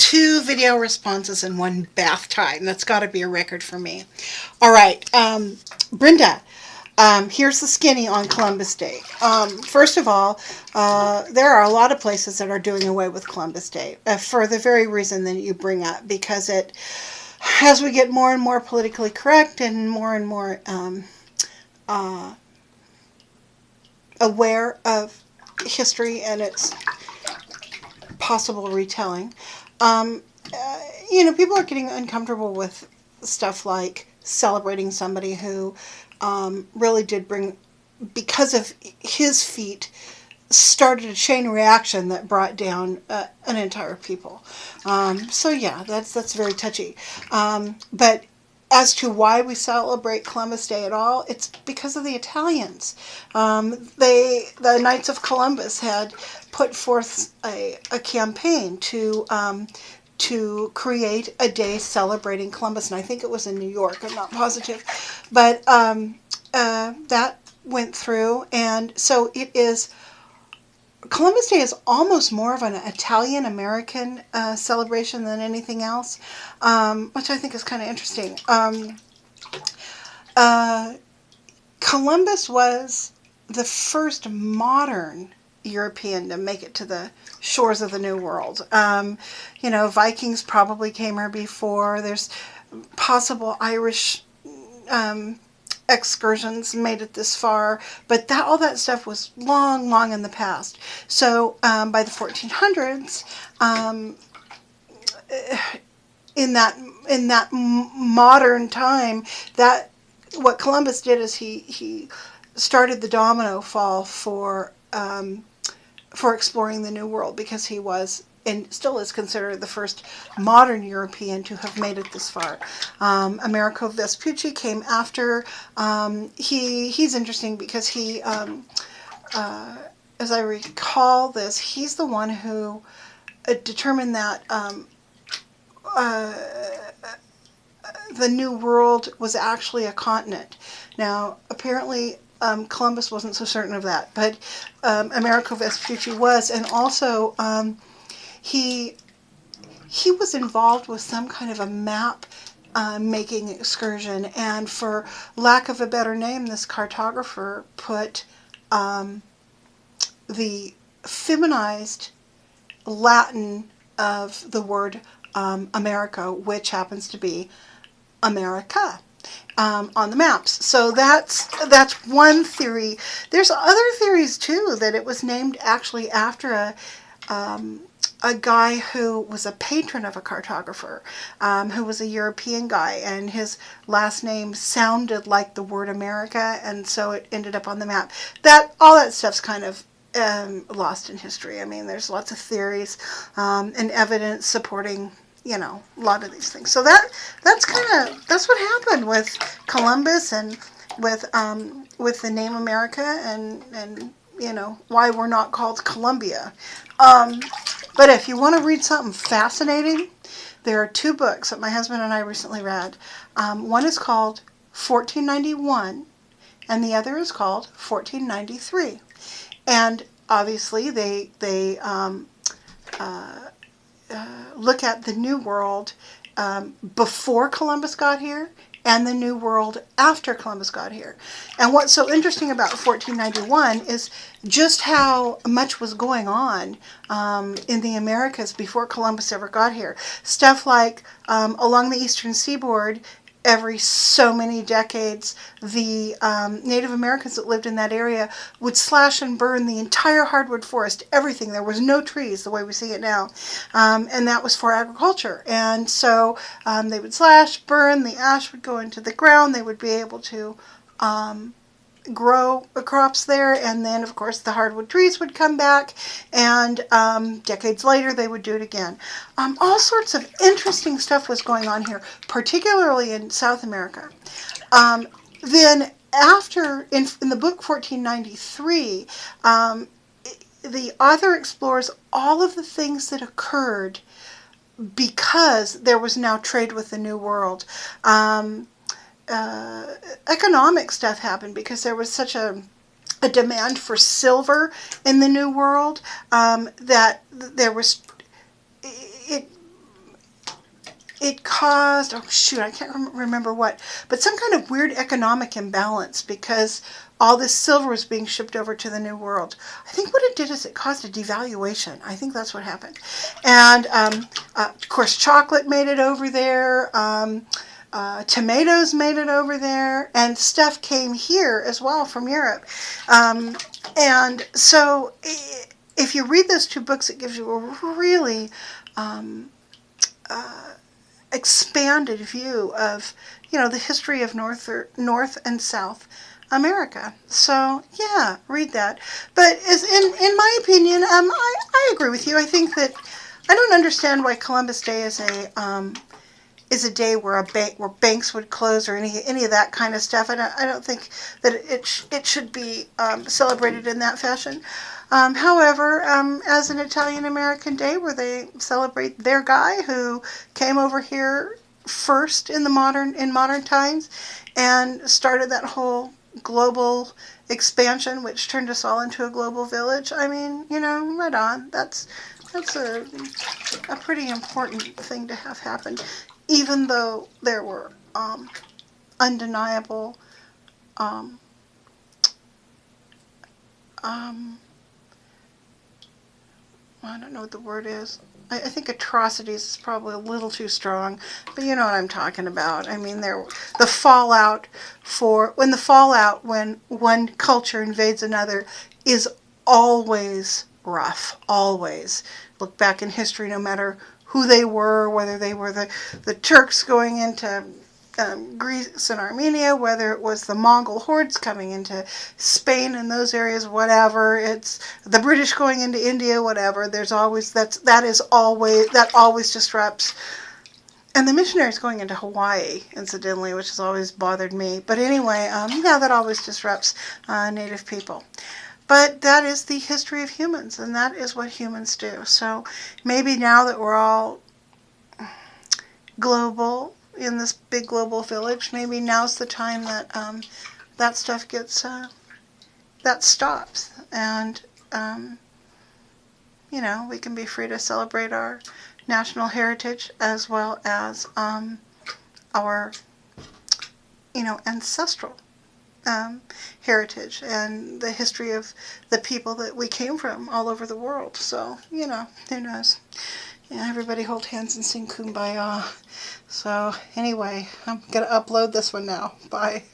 2 video responses in one bath time. That's got to be a record for me. All right, Brenda, here's the skinny on Columbus Day. First of all, there are a lot of places that are doing away with Columbus Day for the very reason that you bring up, because as we get more and more politically correct and more aware of history and its possible retelling, people are getting uncomfortable with stuff like celebrating somebody who really did bring, because of his feat, started a chain reaction that brought down an entire people. So yeah, that's very touchy. But as to why we celebrate Columbus Day at all, it's because of the Italians. The Knights of Columbus had put forth a campaign to create a day celebrating Columbus, and I think it was in New York. I'm not positive, but that went through, and so it is. Columbus Day is almost more of an Italian-American celebration than anything else, which I think is kind of interesting. Columbus was the first modern European to make it to the shores of the New World. Vikings probably came here before. There's possible Irish excursions made it this far, but all that stuff was long in the past. So by the 1400s, in that modern time, that what Columbus did is he started the domino fall for exploring the New World, because he was and still is considered the first modern European to have made it this far. Americo Vespucci came after. He's interesting because he, as I recall this, he's the one who determined that the New World was actually a continent. Now, apparently, Columbus wasn't so certain of that, but Americo Vespucci was, and also he was involved with some kind of a map making excursion, and for lack of a better name, this cartographer put the feminized Latin of the word America, which happens to be America, on the maps. So that's one theory. There's other theories too, that it was named actually after a guy who was a patron of a cartographer, who was a European guy, and his last name sounded like the word America, and so it ended up on the map. All that stuff's kind of lost in history. I mean, there's lots of theories and evidence supporting, a lot of these things. So that's what happened with Columbus and with the name America, and why we're not called Columbia. But if you want to read something fascinating, there are 2 books that my husband and I recently read. One is called 1491, and the other is called 1493. And obviously, they look at the New World before Columbus got here, and the New World after Columbus got here. And what's so interesting about 1491 is just how much was going on in the Americas before Columbus ever got here. Stuff like along the eastern seaboard, every so many decades, the Native Americans that lived in that area would slash and burn the entire hardwood forest, everything. There was no trees the way we see it now, and that was for agriculture. And so they would slash, burn, the ash would go into the ground, they would be able to grow crops there, and then of course the hardwood trees would come back, and decades later they would do it again. All sorts of interesting stuff was going on here, particularly in South America. Then after, in the book 1493, the author explores all of the things that occurred because there was now trade with the New World. Economic stuff happened because there was such a demand for silver in the New World that there was, it it caused, oh shoot, I can't remember what, but some kind of weird economic imbalance because all this silver was being shipped over to the New World. I think what it did is it caused a devaluation. I think that's what happened. And of course, chocolate made it over there. Tomatoes made it over there, and stuff came here as well from Europe. And so if you read those two books, it gives you a really expanded view of, the history of North and South America. So yeah, read that. But as in my opinion, I agree with you. I think that I don't understand why Columbus Day is a day where banks would close or any of that kind of stuff. I don't think that it should be celebrated in that fashion. However, as an Italian American Day where they celebrate their guy who came over here first in modern times and started that whole global expansion, which turned us all into a global village. I mean, right on. That's a pretty important thing to have happen, even though there were undeniable I don't know what the word is. I think atrocities is probably a little too strong, but you know what I'm talking about. I mean, the fallout when one culture invades another is always rough, always. Look back in history, no matter who they were, whether they were the Turks going into Greece and Armenia, whether it was the Mongol hordes coming into Spain and those areas, whatever, it's the British going into India, whatever, that always disrupts. And the missionaries going into Hawaii, incidentally, which has always bothered me. But anyway, that always disrupts Native people. But that is the history of humans, and that is what humans do. So maybe now that we're all global in this big global village, maybe now's the time that that stuff gets that stops, and we can be free to celebrate our national heritage as well as our ancestral heritage and the history of the people that we came from all over the world. So who knows. Everybody hold hands and sing Kumbaya. So anyway, I'm going to upload this one now. Bye.